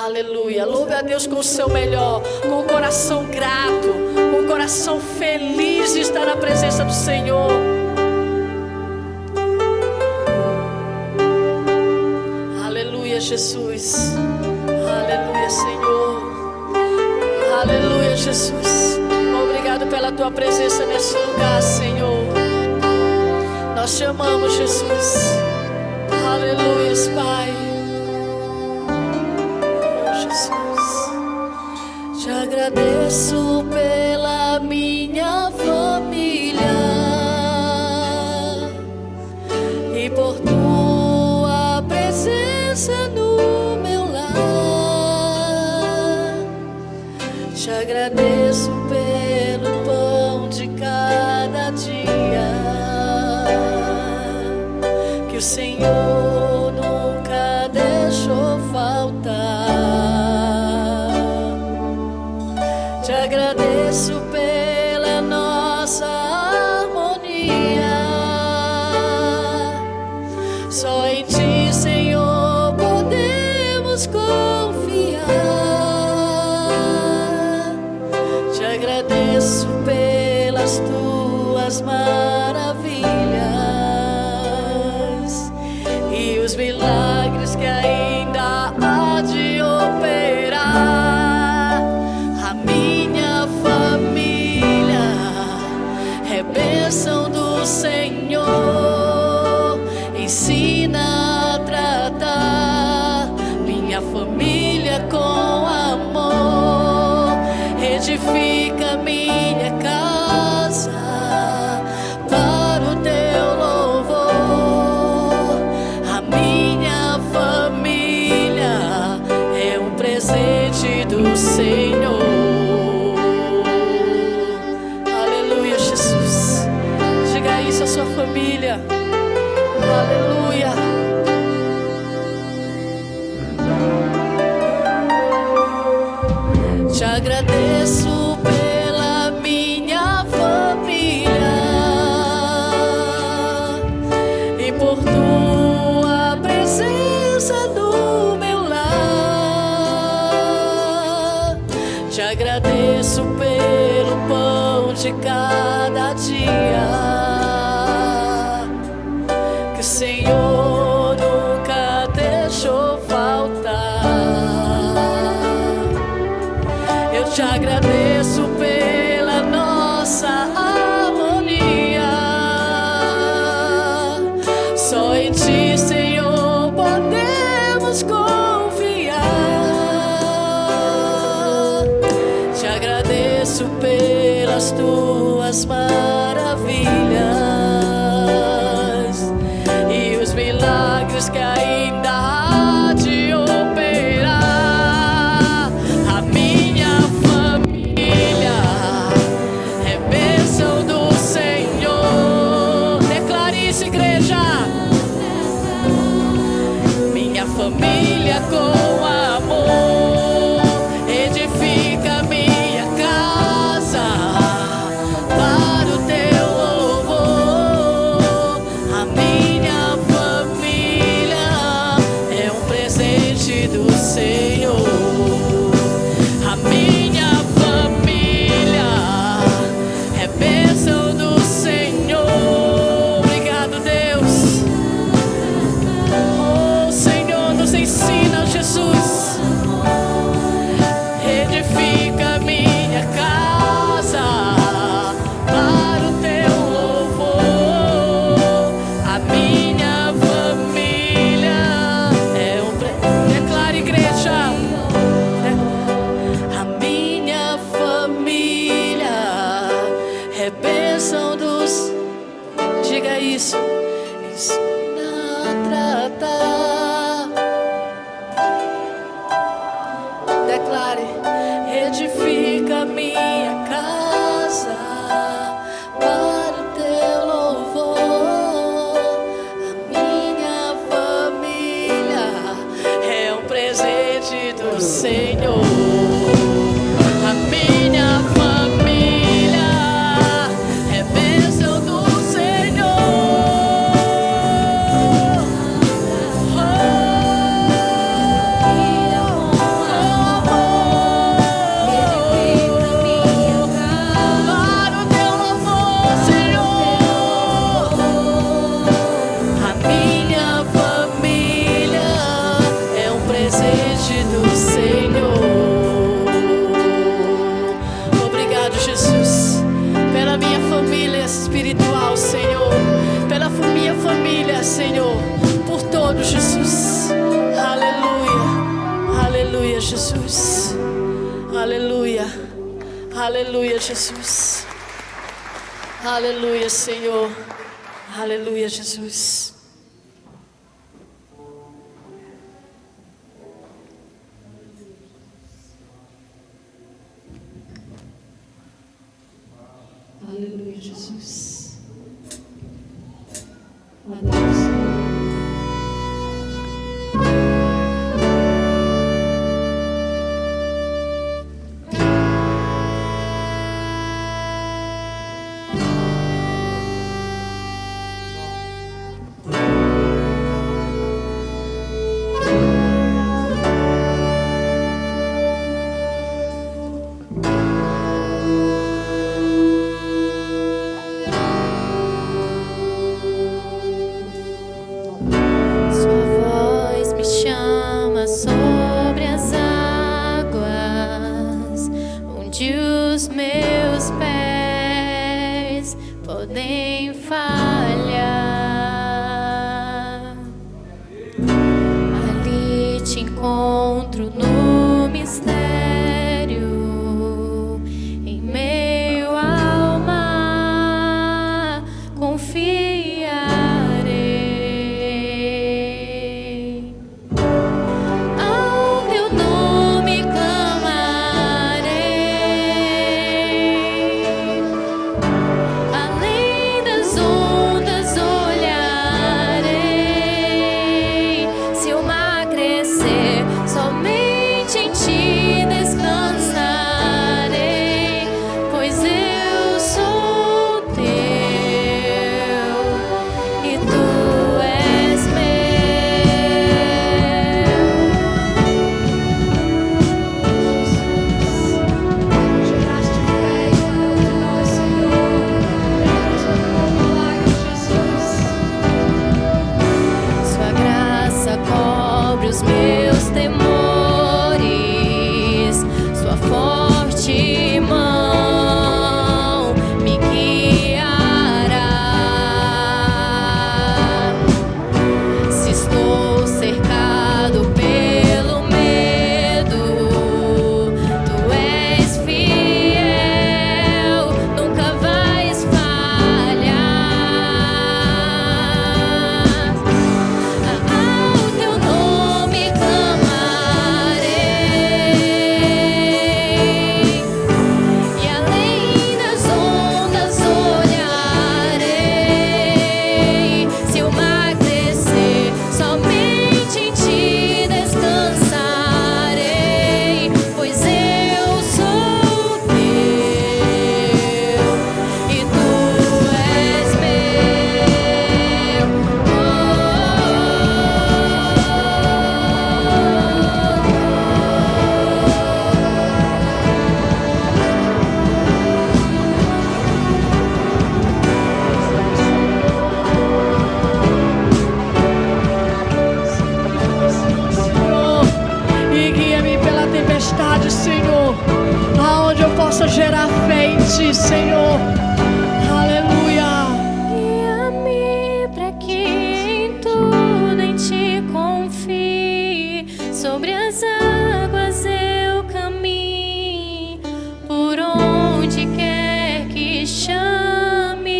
Aleluia. Louve a Deus com o seu melhor, com o coração grato, com o coração feliz de estar na presença do Senhor. Aleluia, Jesus. Aleluia, Senhor. Aleluia, Jesus. Obrigado pela tua presença nesse lugar, Senhor. Nós te amamos, Jesus. Aleluia, Pai. Oh, Jesus. Te agradeço pela minha família e por tua presença no meu lar. Te agradeço pelo pão de cada dia que o Senhor nunca deixou faltar. Te agradeço pela nossa harmonia. Só em ti, Senhor, podemos confiar. Te agradeço pelas tuas maravilhas e os milagres que ainda há de operar. A minha família é bênção do Senhor. Ensina a tratar minha família com amor. Edifica minha casa para o teu louvor. A minha família é um presente do Senhor. Aleluia, Jesus. Diga isso à sua família. Aleluia. Te agradeço pela minha família e por tua presença no meu lar. Te agradeço pelo pão de cada dia que o Senhor nunca deixou faltar. Eu te agradeço pela nossa harmonia. Só em ti, Senhor, podemos confiar. Te agradeço pelas tuas maravilhas e os milagres que ainda há de operar. A minha família é bênção do Senhor. Declare isso, igreja. Minha família com amor edifica minha casa para o teu louvor. A minha família é um presente do Senhor. A minha família é bênção do Senhor. Obrigado, Deus. Oh, Senhor, nos ensina, Jesus. Edifica minha casa para o teu louvor. A minha família é um declara, igreja. A minha família é bênção dos. Diga isso. Ensina a tratar. Declare. Edifica minha casa para o teu louvor. A minha família é um presente do Senhor. A minha família é bênção do Senhor. Oh, Aleluia, Jesus. Aleluia, Senhor. Aleluia, Jesus. Aleluia, Jesus. Adeus. Senhor, aonde eu possa gerar fé em Ti, Senhor. Aleluia. Guia-me para que em tudo em Ti confie. Sobre as águas eu caminhe, por onde quer que chame.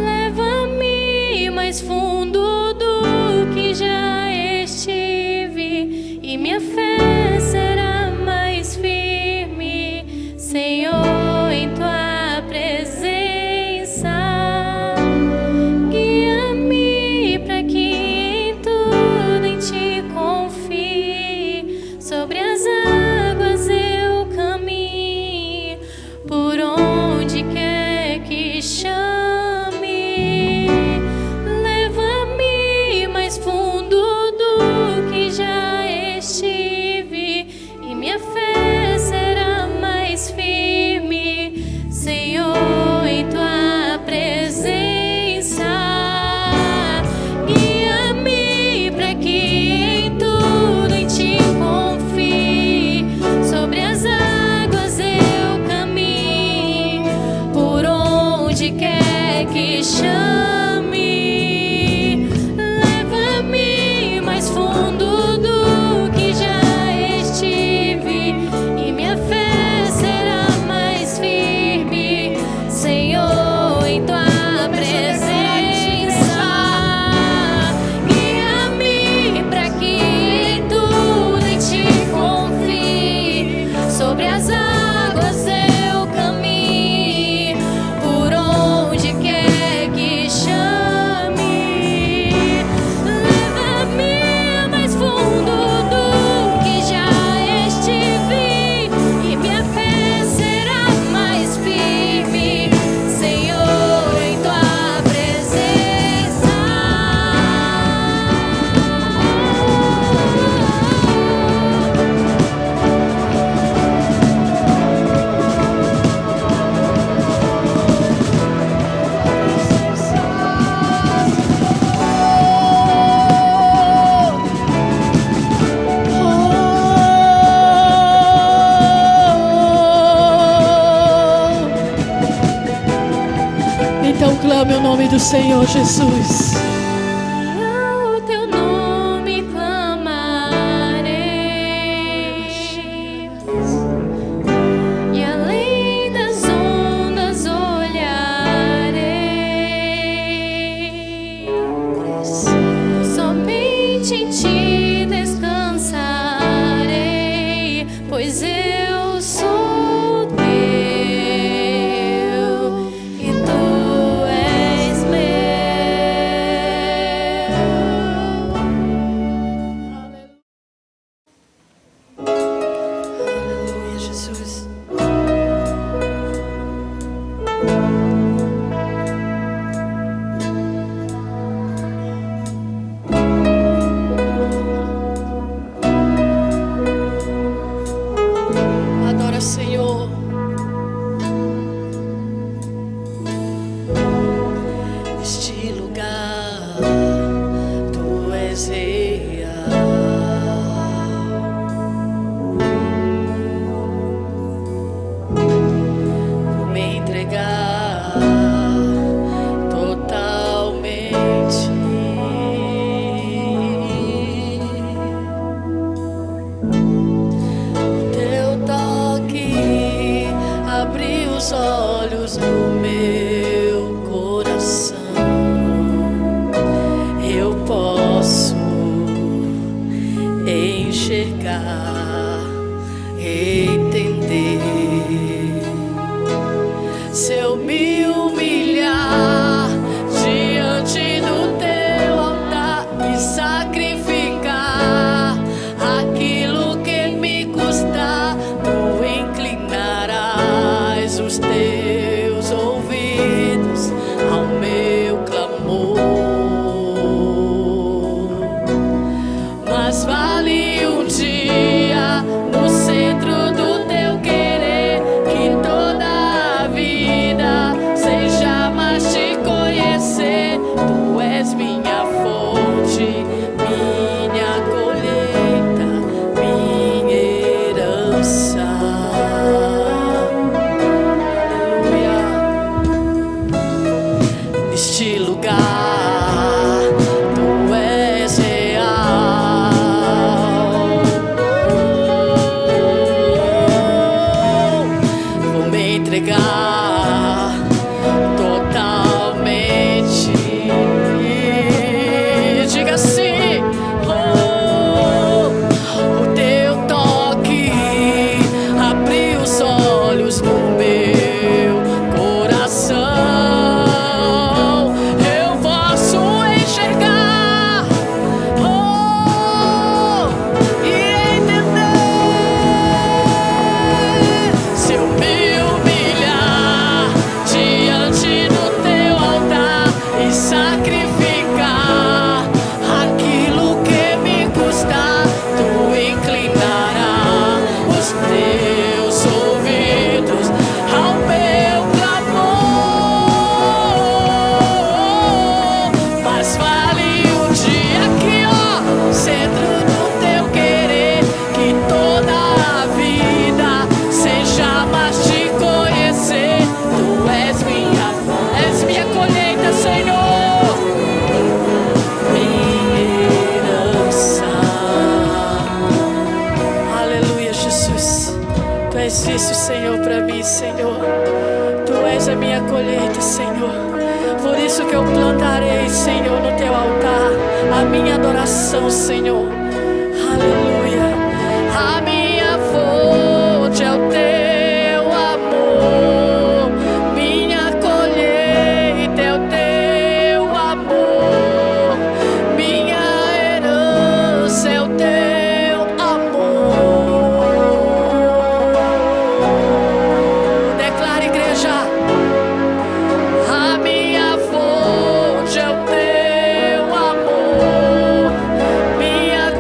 Leva-me mais fundo do que já estive, e minha fé será mais firme, Senhor, em Tua presença. Guia-me para que em tudo em Ti confie. nome do Senhor Jesus. O teu nome clamarei, e além das ondas olharei, somente em ti descansarei, pois eu sou teu e tu és meu. Aleluia, Jesus. Adora, Senhor. Neste lugar tu és real. Vou me entregar totalmente. O teu toque abriu os olhos do meu coração. Eu posso enxergar, entender. Se eu me humilhar diante do teu altar e sacrificar aquilo que me custar, tu inclinarás os teus ouvidos ao meu clamor. Mas vale um dia no centro do teu querer, que toda a vida seja mais te conhecer. Tu és minha fonte, minha colheita, minha herança. Aleluia. Neste lugar tu és real. Vou me entregar totalmente. Diga assim: oh, o teu toque abriu os olhos do meu coração. Eu posso enxergar, oh, e entender. Se eu me humilhar diante do teu altar e sacrificar aquilo que me custar, tu inclinarás os teus ouvidos ao meu clamor. Mas vale um dia aqui, ó, centro do teu querer, que toda a vida seja mais te conhecer. Tu és minha colheita, Senhor, minha herança. Aleluia, Jesus. Tu és isso, Senhor, para mim, Senhor. Tu és a minha colheita, Senhor. Por isso que eu plantarei, Senhor, no teu altar a minha adoração, Senhor. Aleluia. A minha fonte é o teu amor, minha colheita é o teu amor, minha herança é o teu amor. Declara, igreja. A minha fonte é o teu amor, minha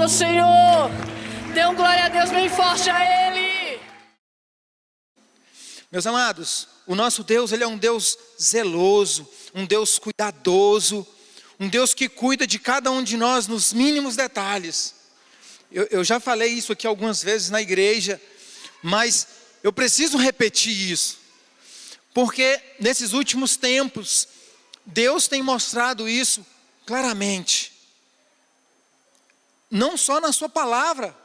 no Senhor. Dê um glória a Deus bem forte a Ele. Meus amados, o nosso Deus, Ele é um Deus zeloso, um Deus cuidadoso, um Deus que cuida de cada um de nós nos mínimos detalhes. Eu já falei isso aqui algumas vezes na igreja, mas eu preciso repetir isso, porque nesses últimos tempos, Deus tem mostrado isso claramente. Não só na sua palavra,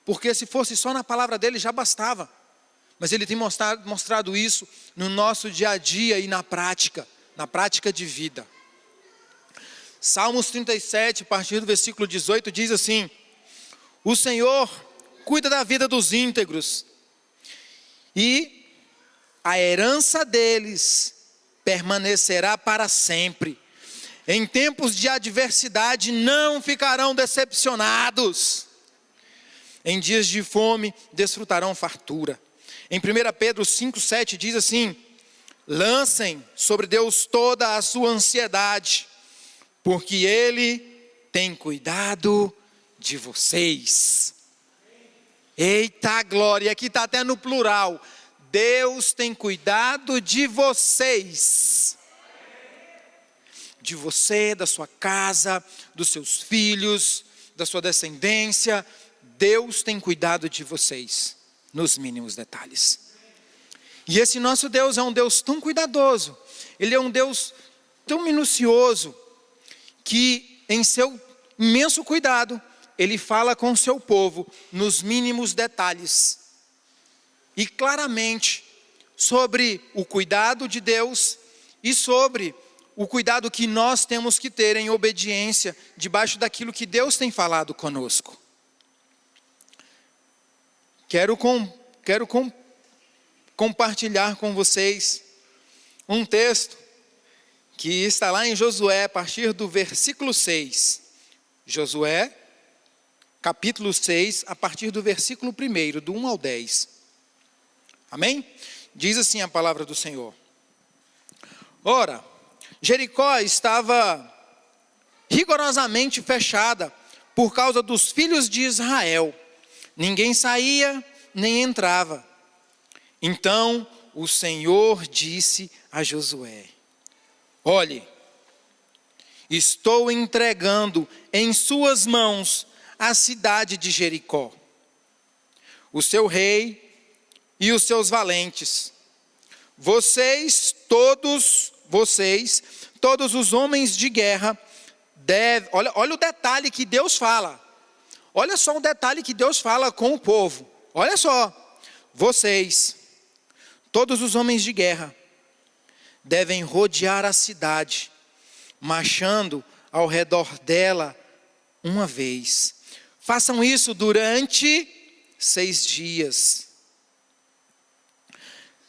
porque se fosse só na palavra dele já bastava. Mas Ele tem mostrado isso no nosso dia a dia e na prática de vida. Salmos 37, a partir do versículo 18, diz assim: o Senhor cuida da vida dos íntegros, e a herança deles permanecerá para sempre. Em tempos de adversidade não ficarão decepcionados. Em dias de fome desfrutarão fartura. Em 1 Pedro 5,7 diz assim: lancem sobre Deus toda a sua ansiedade, porque Ele tem cuidado de vocês. Eita glória, aqui está até no plural. Deus tem cuidado de vocês. De você, da sua casa, dos seus filhos, da sua descendência. Deus tem cuidado de vocês, nos mínimos detalhes. E esse nosso Deus é um Deus tão cuidadoso, Ele é um Deus tão minucioso, que em seu imenso cuidado, Ele fala com o seu povo nos mínimos detalhes. E claramente, sobre o cuidado de Deus e sobre o cuidado que nós temos que ter em obediência, debaixo daquilo que Deus tem falado conosco. Quero compartilhar com vocês um texto que está lá em Josué, a partir do versículo 6. Josué, capítulo 6, a partir do versículo 1, do 1 ao 10. Amém? Diz assim a palavra do Senhor. Ora, Jericó estava rigorosamente fechada por causa dos filhos de Israel. Ninguém saía nem entrava. Então o Senhor disse a Josué: olhe, estou entregando em suas mãos a cidade de Jericó, o seu rei e os seus valentes. Todos os homens de guerra, olha o detalhe que Deus fala. Olha só o detalhe que Deus fala com o povo. Olha só. Todos os homens de guerra, devem rodear a cidade, marchando ao redor dela uma vez. Façam isso durante 6 dias.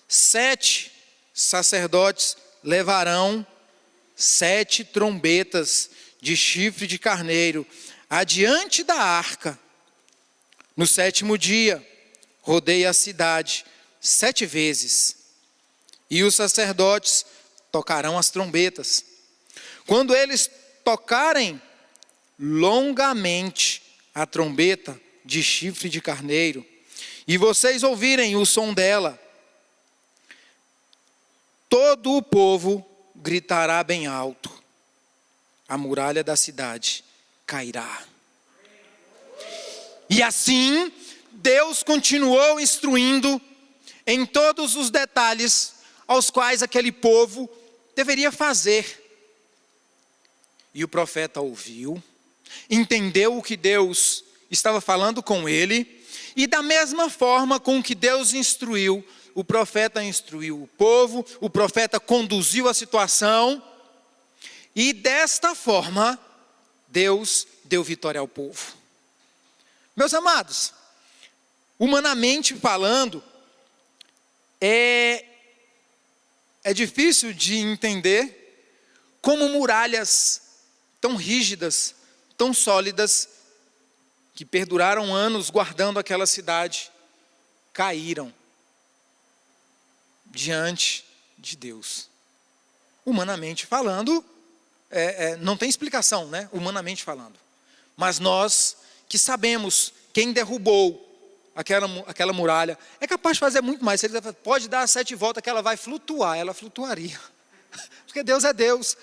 7 sacerdotes levarão 7 trombetas de chifre de carneiro adiante da arca. No 7º dia, rodeie a cidade 7 vezes, e os sacerdotes tocarão as trombetas. Quando eles tocarem longamente a trombeta de chifre de carneiro, e vocês ouvirem o som dela, todo o povo gritará bem alto, a muralha da cidade cairá. E assim, Deus continuou instruindo em todos os detalhes aos quais aquele povo deveria fazer. E o profeta ouviu, entendeu o que Deus estava falando com ele, e da mesma forma com que Deus instruiu, o profeta instruiu o povo, o profeta conduziu a situação, e desta forma, Deus deu vitória ao povo. Meus amados, humanamente falando, é difícil de entender como muralhas tão rígidas, tão sólidas, que perduraram anos guardando aquela cidade, caíram diante de Deus. Humanamente falando, não tem explicação, né? Humanamente falando. Mas nós que sabemos quem derrubou aquela muralha, é capaz de fazer muito mais. Ele pode dar 7 voltas que ela vai flutuar, ela flutuaria. Porque Deus é Deus.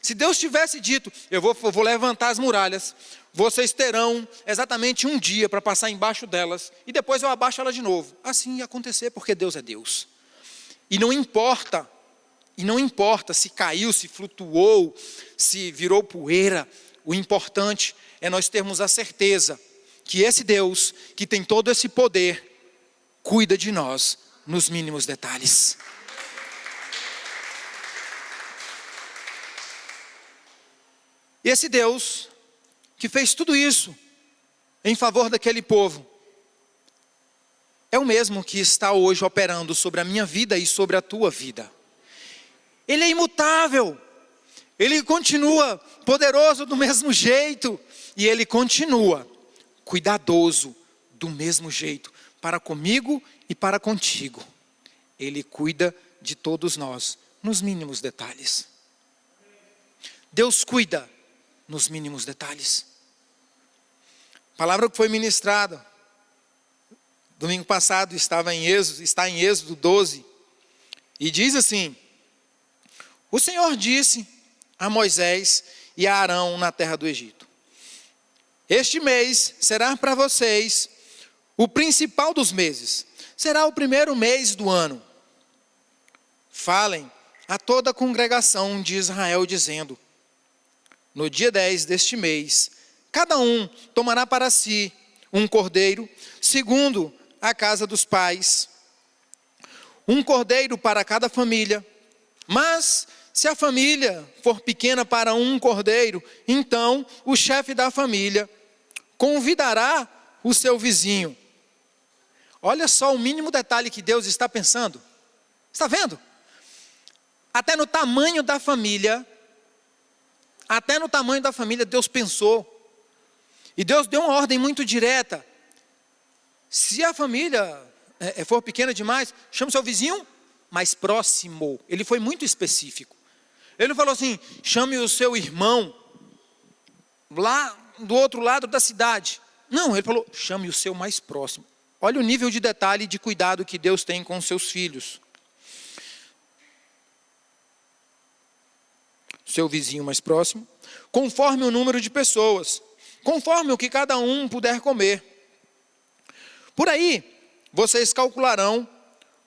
Se Deus tivesse dito, eu vou levantar as muralhas, vocês terão exatamente um dia para passar embaixo delas, e depois eu abaixo ela de novo. Assim ia acontecer, porque Deus é Deus. E não importa se caiu, se flutuou, se virou poeira, o importante é nós termos a certeza que esse Deus, que tem todo esse poder, cuida de nós nos mínimos detalhes. E esse Deus, que fez tudo isso em favor daquele povo, é o mesmo que está hoje operando sobre a minha vida e sobre a tua vida. Ele é imutável, Ele continua poderoso do mesmo jeito, e Ele continua cuidadoso do mesmo jeito, para comigo e para contigo. Ele cuida de todos nós, nos mínimos detalhes. Deus cuida nos mínimos detalhes. A palavra que foi ministrada domingo passado está em Êxodo 12, e diz assim: o Senhor disse a Moisés e a Arão na terra do Egito: este mês será para vocês o principal dos meses, será o primeiro mês do ano. Falem a toda a congregação de Israel dizendo: no dia 10 deste mês, cada um tomará para si um cordeiro, segundo a casa dos pais, um cordeiro para cada família. Mas se a família for pequena para um cordeiro, então o chefe da família convidará o seu vizinho. Olha só o mínimo detalhe que Deus está pensando. Está vendo? Até no tamanho da família, Deus pensou. E Deus deu uma ordem muito direta. Se a família for pequena demais, chame o seu vizinho mais próximo. Ele foi muito específico. Ele não falou assim: chame o seu irmão lá do outro lado da cidade. Não, ele falou: chame o seu mais próximo. Olha o nível de detalhe e de cuidado que Deus tem com os seus filhos. Seu vizinho mais próximo, conforme o número de pessoas, conforme o que cada um puder comer. Por aí, vocês calcularão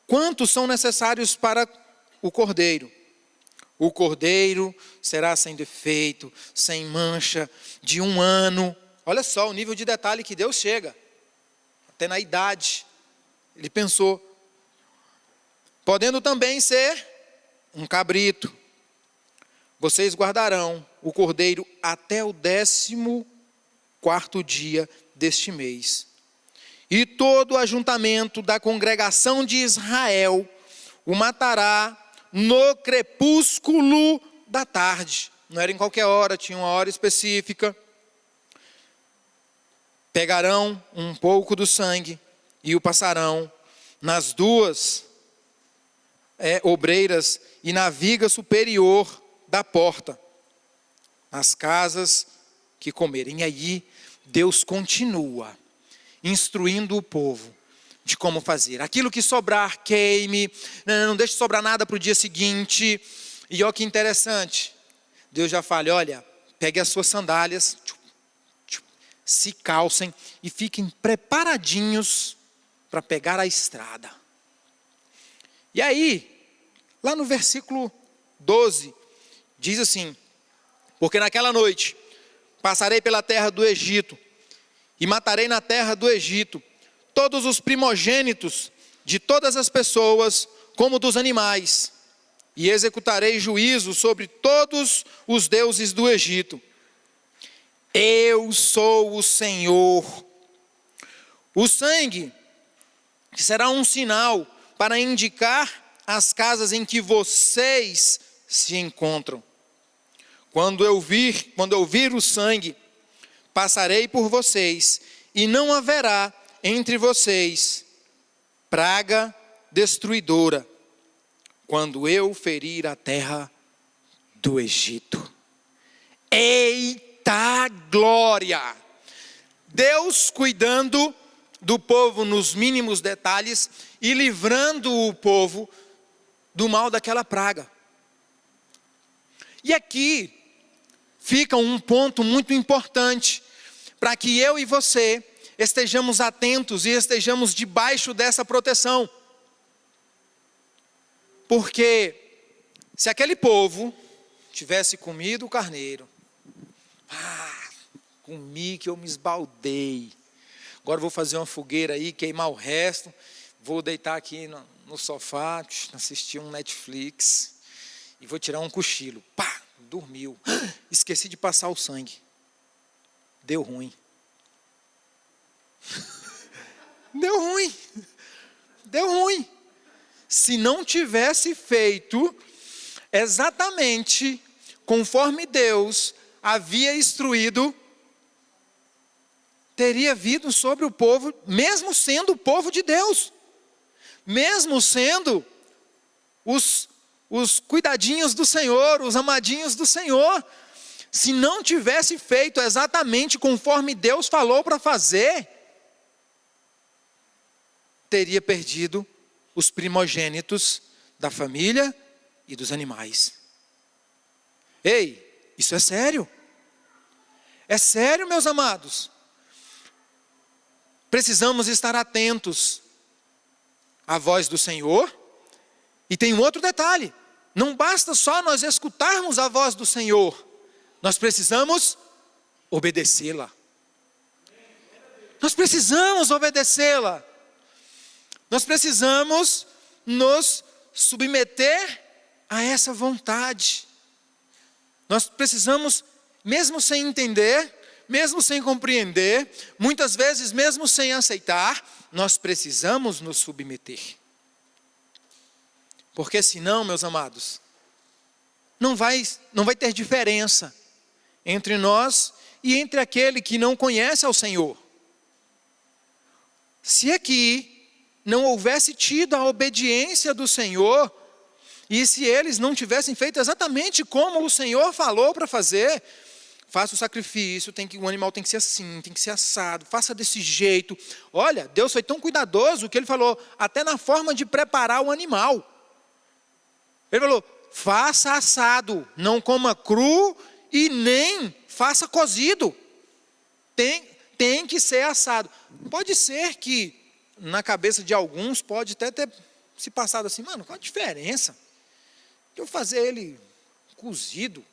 quantos são necessários para o cordeiro. O cordeiro será sem defeito, sem mancha, de 1 ano. Olha só o nível de detalhe que Deus chega. Até na idade, Ele pensou. Podendo também ser um cabrito. Vocês guardarão o cordeiro até o 14º dia deste mês. E todo o ajuntamento da congregação de Israel o matará no crepúsculo da tarde. Não era em qualquer hora, tinha uma hora específica. Pegarão um pouco do sangue e o passarão nas 2 obreiras e na viga superior da porta, nas casas que comerem. E aí Deus continua instruindo o povo de como fazer. Aquilo que sobrar, queime, não deixe sobrar nada para o dia seguinte. E olha que interessante, Deus já fala: olha, pegue as suas sandálias, se calcem e fiquem preparadinhos para pegar a estrada. E aí, lá no versículo 12, diz assim: porque naquela noite passarei pela terra do Egito e matarei na terra do Egito todos os primogênitos de todas as pessoas, como dos animais, e executarei juízo sobre todos os deuses do Egito. Eu sou o Senhor. O sangue, que será um sinal para indicar as casas em que vocês se encontram. Quando eu vir o sangue, passarei por vocês, e não haverá entre vocês praga destruidora, quando eu ferir a terra do Egito. Eita glória! Deus cuidando do povo nos mínimos detalhes e livrando o povo do mal daquela praga. E aqui fica um ponto muito importante para que eu e você estejamos atentos e estejamos debaixo dessa proteção. Porque se aquele povo tivesse comido o carneiro, comi que eu me esbaldei, agora vou fazer uma fogueira aí, queimar o resto, vou deitar aqui no sofá, assistir um Netflix e vou tirar um cochilo. Dormiu. Esqueci de passar o sangue. Deu ruim. Deu ruim. Deu ruim. Se não tivesse feito exatamente conforme Deus havia instruído, teria vindo sobre o povo, mesmo sendo o povo de Deus, mesmo sendo os cuidadinhos do Senhor, os amadinhos do Senhor. Se não tivesse feito exatamente conforme Deus falou para fazer, teria perdido os primogênitos da família e dos animais. Ei, isso é sério. É sério, meus amados. Precisamos estar atentos à voz do Senhor. E tem um outro detalhe. Não basta só nós escutarmos a voz do Senhor. Nós precisamos obedecê-la. Nós precisamos obedecê-la. Nós precisamos nos submeter a essa vontade. Nós precisamos, mesmo sem entender, mesmo sem compreender, muitas vezes mesmo sem aceitar, nós precisamos nos submeter. Porque senão, meus amados, não vai ter diferença entre nós e entre aquele que não conhece ao Senhor. Se aqui não houvesse tido a obediência do Senhor, e se eles não tivessem feito exatamente como o Senhor falou para fazer, faça o sacrifício, o animal tem que ser assim, tem que ser assado, faça desse jeito. Olha, Deus foi tão cuidadoso que Ele falou, até na forma de preparar o animal. Ele falou, faça assado, não coma cru e nem faça cozido. Tem que ser assado. Pode ser que na cabeça de alguns pode até ter se passado assim, mano, qual a diferença de eu fazer ele cozido?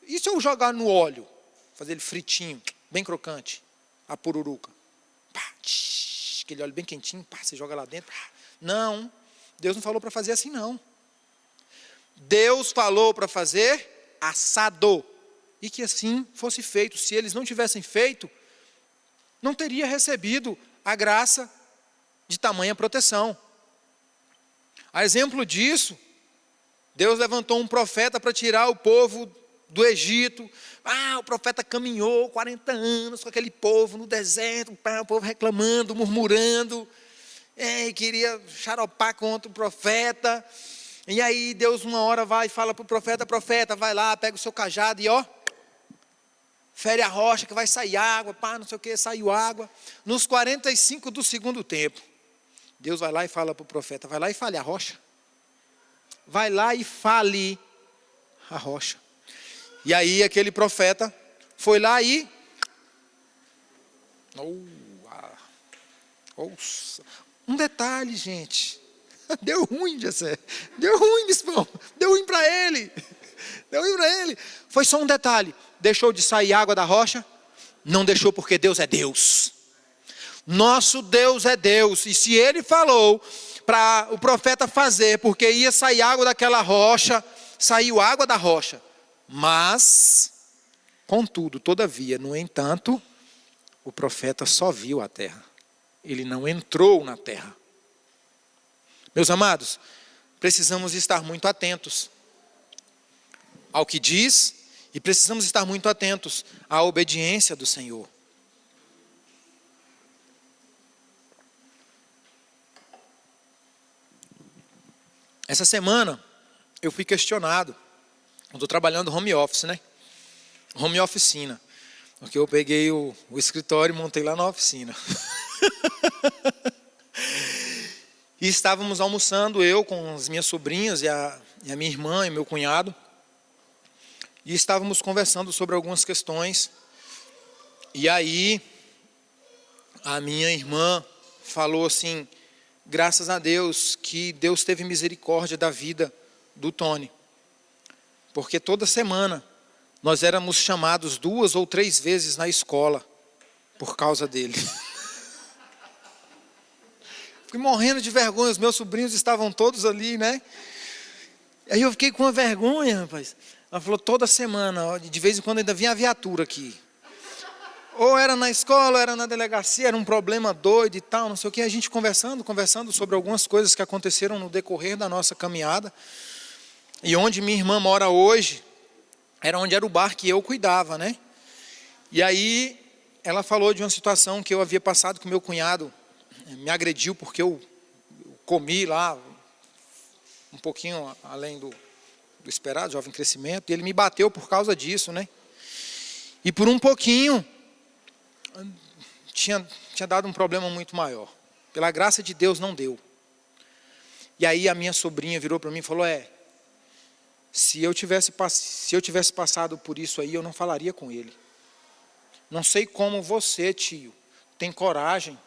E se eu jogar no óleo, fazer ele fritinho, bem crocante, a pururuca? Aquele óleo bem quentinho, você joga lá dentro. Não, Deus não falou para fazer assim não. Deus falou para fazer assado. E que assim fosse feito. Se eles não tivessem feito, não teria recebido a graça de tamanha proteção. A exemplo disso, Deus levantou um profeta para tirar o povo do Egito. O profeta caminhou 40 anos com aquele povo no deserto, o povo reclamando, murmurando, queria xaropar contra o profeta. E aí Deus uma hora vai e fala para o profeta, vai lá, pega o seu cajado e fere a rocha que vai sair água, não sei o que, saiu água. Nos 45 do segundo tempo, Deus vai lá e fala para o profeta, vai lá e fale a rocha. Vai lá e fale a rocha. E aí aquele profeta foi lá e... Um detalhe, gente. Deu ruim, Jessé. Deu ruim, bispão. Deu ruim para ele. Deu ruim para ele. Foi só um detalhe. Deixou de sair água da rocha? Não deixou, porque Deus é Deus. Nosso Deus é Deus. E se Ele falou para o profeta fazer, porque ia sair água daquela rocha, saiu água da rocha. Mas, contudo, todavia, no entanto, o profeta só viu a terra. Ele não entrou na terra. Meus amados, precisamos estar muito atentos ao que diz e precisamos estar muito atentos à obediência do Senhor. Essa semana eu fui questionado. Eu estou trabalhando home office, né? Home oficina. Porque eu peguei o escritório e montei lá na oficina. E estávamos almoçando, eu com as minhas sobrinhas e a minha irmã e meu cunhado. E estávamos conversando sobre algumas questões. E aí, a minha irmã falou assim: graças a Deus que Deus teve misericórdia da vida do Tony. Porque toda semana nós éramos chamados 2 ou 3 vezes na escola por causa dele. Fiquei morrendo de vergonha, os meus sobrinhos estavam todos ali, né? Aí eu fiquei com uma vergonha, rapaz. Ela falou, toda semana, de vez em quando ainda vinha a viatura aqui. Ou era na escola, ou era na delegacia, era um problema doido e tal, não sei o que. A gente conversando sobre algumas coisas que aconteceram no decorrer da nossa caminhada. E onde minha irmã mora hoje, era onde era o bar que eu cuidava, né? E aí, ela falou de uma situação que eu havia passado com meu cunhado. Me agrediu porque eu comi lá, um pouquinho além do esperado, jovem crescimento. E ele me bateu por causa disso, né? E por um pouquinho, tinha dado um problema muito maior. Pela graça de Deus, não deu. E aí a minha sobrinha virou para mim e falou, se eu tivesse passado por isso aí, eu não falaria com ele. Não sei como você, tio, tem coragem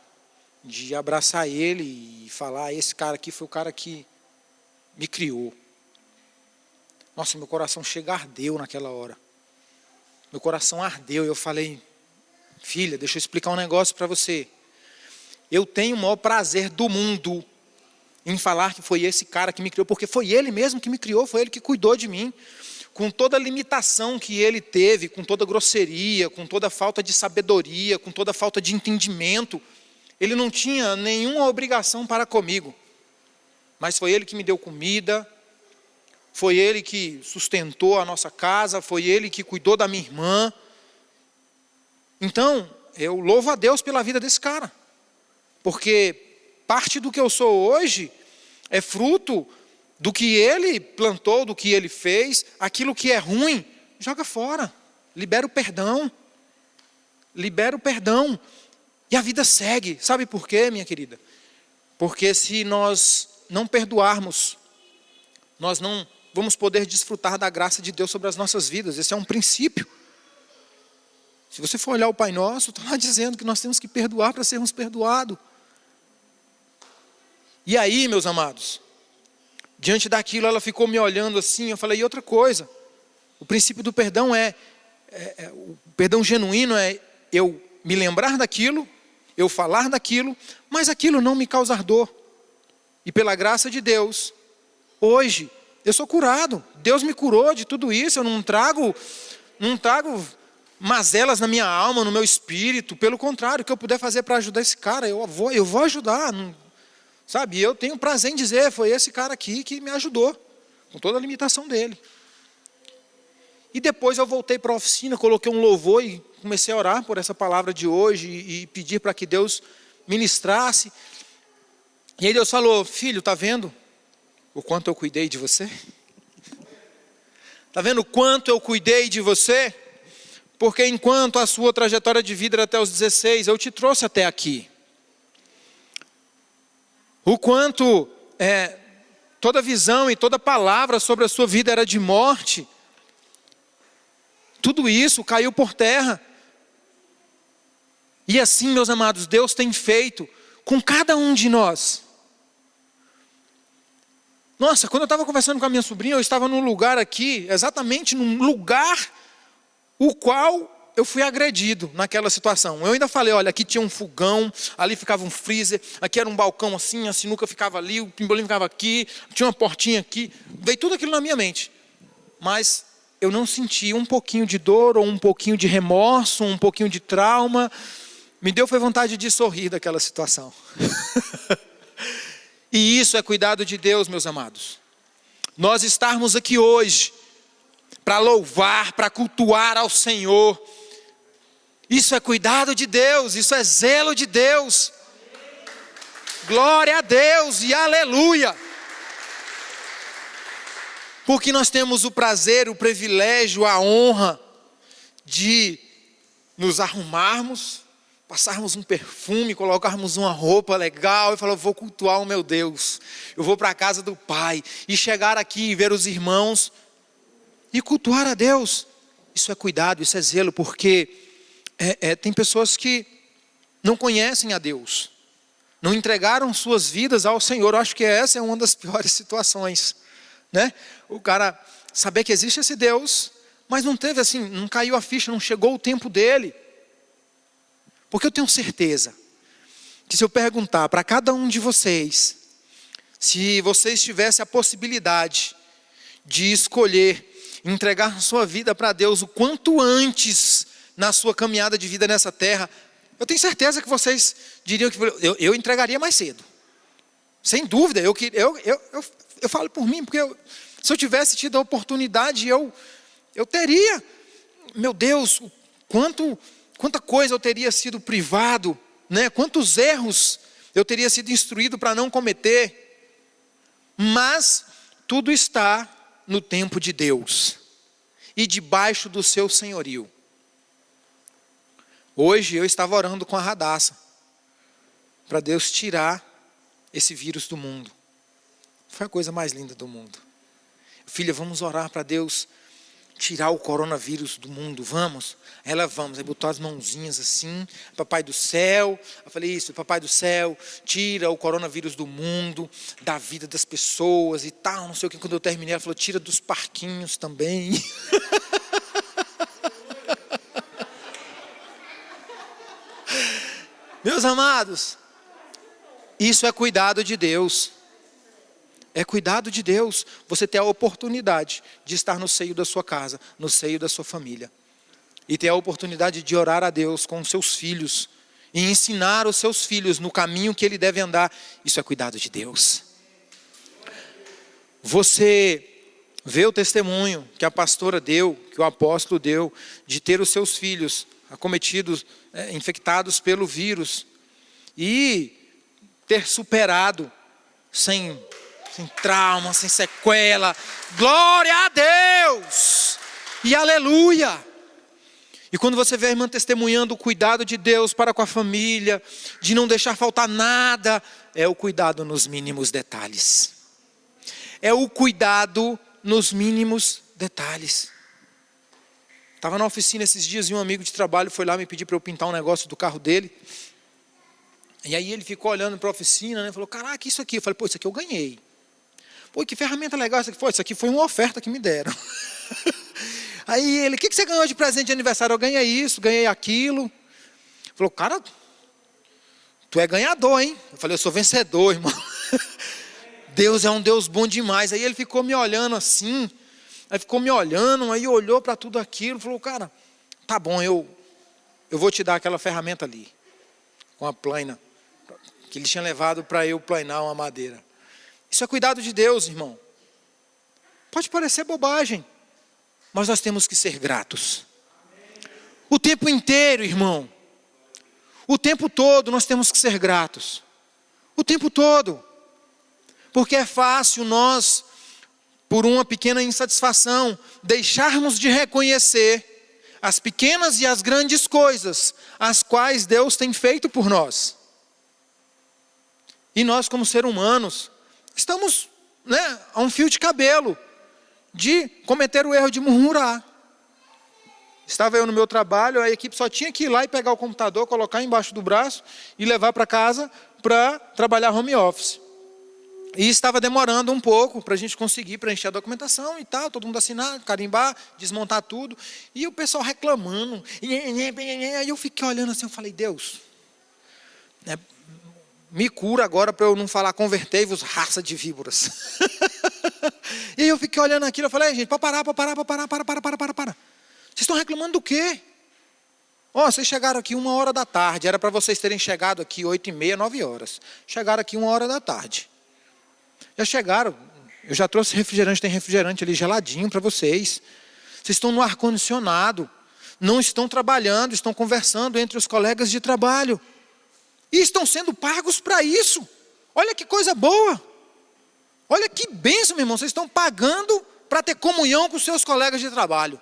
de abraçar ele e falar, esse cara aqui foi o cara que me criou. Nossa, meu coração ardeu naquela hora. Meu coração ardeu e eu falei, filha, deixa eu explicar um negócio para você. Eu tenho o maior prazer do mundo em falar que foi esse cara que me criou, porque foi ele mesmo que me criou, foi ele que cuidou de mim, com toda a limitação que ele teve, com toda a grosseria, com toda a falta de sabedoria, com toda a falta de entendimento, ele não tinha nenhuma obrigação para comigo, mas foi ele que me deu comida, foi ele que sustentou a nossa casa, foi ele que cuidou da minha irmã. Então, eu louvo a Deus pela vida desse cara, porque parte do que eu sou hoje é fruto do que ele plantou, do que ele fez. Aquilo que é ruim, joga fora. Libera o perdão. Libera o perdão. E a vida segue. Sabe por quê, minha querida? Porque se nós não perdoarmos, nós não vamos poder desfrutar da graça de Deus sobre as nossas vidas. Esse é um princípio. Se você for olhar o Pai Nosso, está lá dizendo que nós temos que perdoar para sermos perdoados. E aí, meus amados, diante daquilo ela ficou me olhando assim, eu falei, e outra coisa, o princípio do perdão o perdão genuíno é eu me lembrar daquilo, eu falar daquilo, mas aquilo não me causar dor. E pela graça de Deus, hoje, eu sou curado, Deus me curou de tudo isso, eu não trago mazelas na minha alma, no meu espírito, pelo contrário, o que eu puder fazer para ajudar esse cara, eu vou ajudar. Sabe, eu tenho prazer em dizer, foi esse cara aqui que me ajudou, com toda a limitação dele. E depois eu voltei para a oficina, coloquei um louvor e comecei a orar por essa palavra de hoje e pedir para que Deus ministrasse. E aí Deus falou, filho, está vendo o quanto eu cuidei de você? Está vendo o quanto eu cuidei de você? Porque enquanto a sua trajetória de vida era até os 16, eu te trouxe até aqui. O quanto toda visão e toda palavra sobre a sua vida era de morte. Tudo isso caiu por terra. E assim, meus amados, Deus tem feito com cada um de nós. Nossa, quando eu estava conversando com a minha sobrinha, eu estava num lugar aqui, exatamente num lugar o qual eu fui agredido naquela situação. Eu ainda falei, olha, aqui tinha um fogão, ali ficava um freezer, aqui era um balcão assim, a sinuca ficava ali, o pimbolim ficava aqui, tinha uma portinha aqui. Veio tudo aquilo na minha mente. Mas eu não senti um pouquinho de dor, ou um pouquinho de remorso, um pouquinho de trauma. Me deu foi vontade de sorrir daquela situação. E isso é cuidado de Deus, meus amados. Nós estarmos aqui hoje para louvar, para cultuar ao Senhor. Isso é cuidado de Deus, isso é zelo de Deus. Glória a Deus e aleluia. Porque nós temos o prazer, o privilégio, a honra de nos arrumarmos, passarmos um perfume, colocarmos uma roupa legal e falar, eu vou cultuar o meu Deus. Eu vou para a casa do Pai e chegar aqui e ver os irmãos e cultuar a Deus. Isso é cuidado, isso é zelo, porque tem pessoas que não conhecem a Deus, não entregaram suas vidas ao Senhor. Eu acho que essa é uma das piores situações, né? O cara saber que existe esse Deus, mas não teve assim, não caiu a ficha, não chegou o tempo dele. Porque eu tenho certeza que se eu perguntar para cada um de vocês, se vocês tivessem a possibilidade de escolher entregar sua vida para Deus o quanto antes na sua caminhada de vida nessa terra, eu tenho certeza que vocês diriam que eu entregaria mais cedo. Sem dúvida, eu falo por mim, porque se eu tivesse tido a oportunidade, eu teria, meu Deus, quanta coisa eu teria sido privado, né? Quantos erros eu teria sido instruído para não cometer. Mas tudo está no tempo de Deus e debaixo do seu senhorio. Hoje eu estava orando com a Radassa para Deus tirar esse vírus do mundo. Foi a coisa mais linda do mundo. Filha, vamos orar para Deus tirar o coronavírus do mundo, vamos? Ela, vamos. Aí botou as mãozinhas assim, Papai do céu. Eu falei, isso, Papai do céu, tira o coronavírus do mundo, da vida das pessoas e tal, não sei o que. Quando eu terminei, ela falou, tira dos parquinhos também. Meus amados, isso é cuidado de Deus. É cuidado de Deus, você ter a oportunidade de estar no seio da sua casa, no seio da sua família. E ter a oportunidade de orar a Deus com os seus filhos. E ensinar os seus filhos no caminho que ele deve andar. Isso é cuidado de Deus. Você vê o testemunho que a pastora deu, que o apóstolo deu, de ter os seus filhos acometidos, infectados pelo vírus. E ter superado sem trauma, sem sequela. Glória a Deus! E aleluia! E quando você vê a irmã testemunhando o cuidado de Deus para com a família, de não deixar faltar nada, é o cuidado nos mínimos detalhes. É o cuidado nos mínimos detalhes. Estava na oficina esses dias e um amigo de trabalho foi lá me pedir para eu pintar um negócio do carro dele. E aí ele ficou olhando para a oficina, né? Falou, caraca, isso aqui. Eu falei, pô, isso aqui eu ganhei. Pô, que ferramenta legal essa aqui foi. Isso aqui foi uma oferta que me deram. Aí ele, o que você ganhou de presente de aniversário? Eu ganhei isso, ganhei aquilo. Falou, cara, tu é ganhador, hein? Eu falei, eu sou vencedor, irmão. Deus é um Deus bom demais. Aí ele ficou me olhando assim. Aí olhou para tudo aquilo. Falou, cara, tá bom, eu vou te dar aquela ferramenta ali. Com a plaina. Que ele tinha levado para eu planar uma madeira. Isso é cuidado de Deus, irmão. Pode parecer bobagem, mas nós temos que ser gratos. O tempo inteiro, irmão. O tempo todo nós temos que ser gratos. O tempo todo. Porque é fácil nós, por uma pequena insatisfação, deixarmos de reconhecer as pequenas e as grandes coisas, as quais Deus tem feito por nós. E nós, como seres humanos, estamos, né, a um fio de cabelo de cometer o erro de murmurar. Estava eu no meu trabalho, a equipe só tinha que ir lá e pegar o computador, colocar embaixo do braço e levar para casa para trabalhar home office. E estava demorando um pouco para a gente conseguir preencher a documentação e tal, todo mundo assinar, carimbar, desmontar tudo. E o pessoal reclamando. Aí eu fiquei olhando assim, eu falei, Deus, me cura agora para eu não falar convertei-vos, raça de víboras. E aí eu fiquei olhando aquilo, eu falei, gente, para. Vocês estão reclamando do quê? Vocês chegaram aqui 13h, era para vocês terem chegado aqui 8h30, 9h. Chegaram aqui 13h. Já chegaram, eu já trouxe refrigerante, tem refrigerante ali geladinho para vocês. Vocês estão no ar-condicionado, não estão trabalhando, estão conversando entre os colegas de trabalho. E estão sendo pagos para isso. Olha que coisa boa. Olha que bênção, meu irmão. Vocês estão pagando para ter comunhão com os seus colegas de trabalho.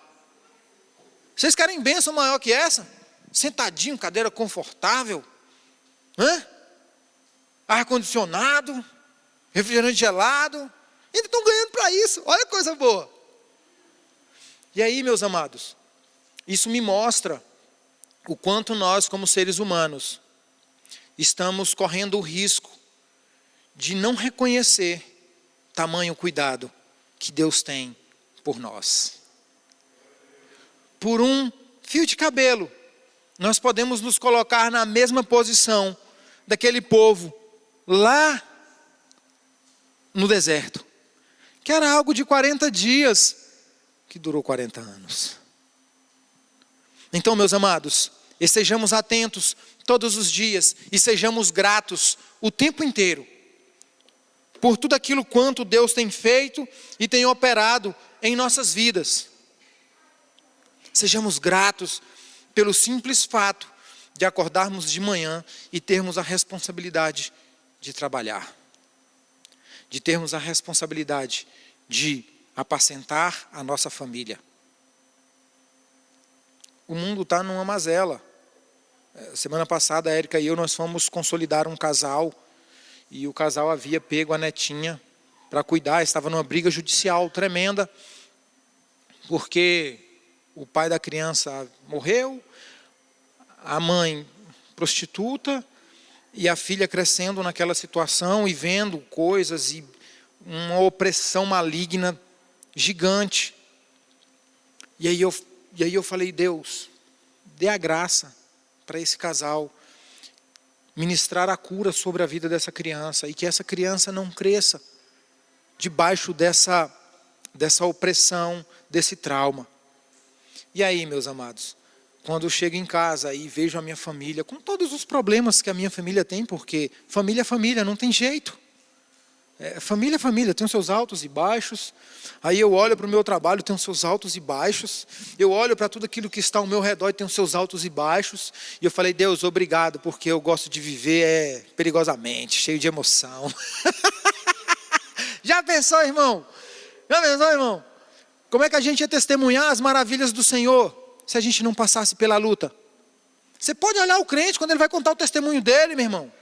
Vocês querem bênção maior que essa? sentadinho, cadeira confortável, ar-condicionado, refrigerante gelado, ainda estão ganhando para isso, olha que coisa boa. E aí, meus amados, isso me mostra o quanto nós, como seres humanos, estamos correndo o risco de não reconhecer tamanho cuidado que Deus tem por nós. Por um fio de cabelo, nós podemos nos colocar na mesma posição daquele povo lá no deserto, que era algo de 40 dias, que durou 40 anos. Então, meus amados, estejamos atentos todos os dias e sejamos gratos o tempo inteiro por tudo aquilo quanto Deus tem feito e tem operado em nossas vidas. Sejamos gratos pelo simples fato de acordarmos de manhã e termos a responsabilidade de trabalhar, de termos a responsabilidade de apacentar a nossa família. O mundo está numa mazela. Semana passada, a Érica e eu, nós fomos consolidar um casal, e o casal havia pego a netinha para cuidar, estava numa briga judicial tremenda, porque o pai da criança morreu, a mãe prostituta, e a filha crescendo naquela situação e vendo coisas, e uma opressão maligna gigante. E aí eu falei, Deus, dê a graça para esse casal, ministrar a cura sobre a vida dessa criança, e que essa criança não cresça debaixo dessa opressão, desse trauma. E aí, meus amados, quando eu chego em casa e vejo a minha família, com todos os problemas que a minha família tem, porque família é família, não tem jeito. Família é família, tem os seus altos e baixos. Aí eu olho para o meu trabalho, tem os seus altos e baixos. Eu olho para tudo aquilo que está ao meu redor e tem os seus altos e baixos. E eu falei, Deus, obrigado, porque eu gosto de viver perigosamente, cheio de emoção. Já pensou, irmão? Já pensou, irmão? Como é que a gente ia testemunhar as maravilhas do Senhor se a gente não passasse pela luta? Você pode olhar o crente quando ele vai contar o testemunho dele, meu irmão.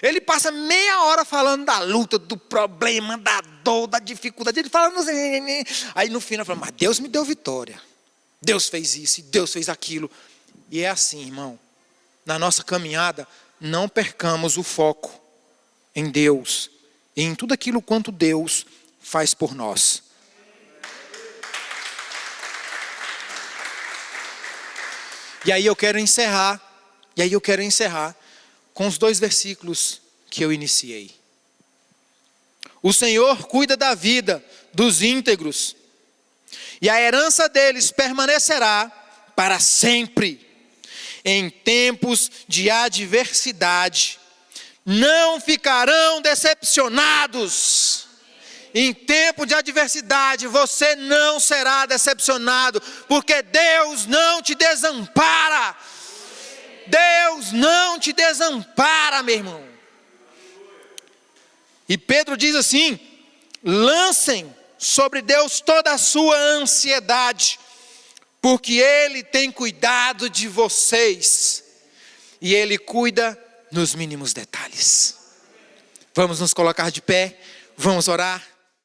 Ele passa meia hora falando da luta, do problema, da dor, da dificuldade. Ele fala, aí no final fala, mas Deus me deu vitória. Deus fez isso e Deus fez aquilo. E é assim, irmão. Na nossa caminhada, não percamos o foco em Deus e em tudo aquilo quanto Deus faz por nós. E aí eu quero encerrar com os 2 versículos que eu iniciei. O Senhor cuida da vida dos íntegros, e a herança deles permanecerá para sempre. Em tempos de adversidade, não ficarão decepcionados. Em tempo de adversidade, você não será decepcionado, porque Deus não te desampara. Deus não te desampara, meu irmão. E Pedro diz assim, lancem sobre Deus toda a sua ansiedade, porque Ele tem cuidado de vocês, e Ele cuida nos mínimos detalhes. Vamos nos colocar de pé, vamos orar.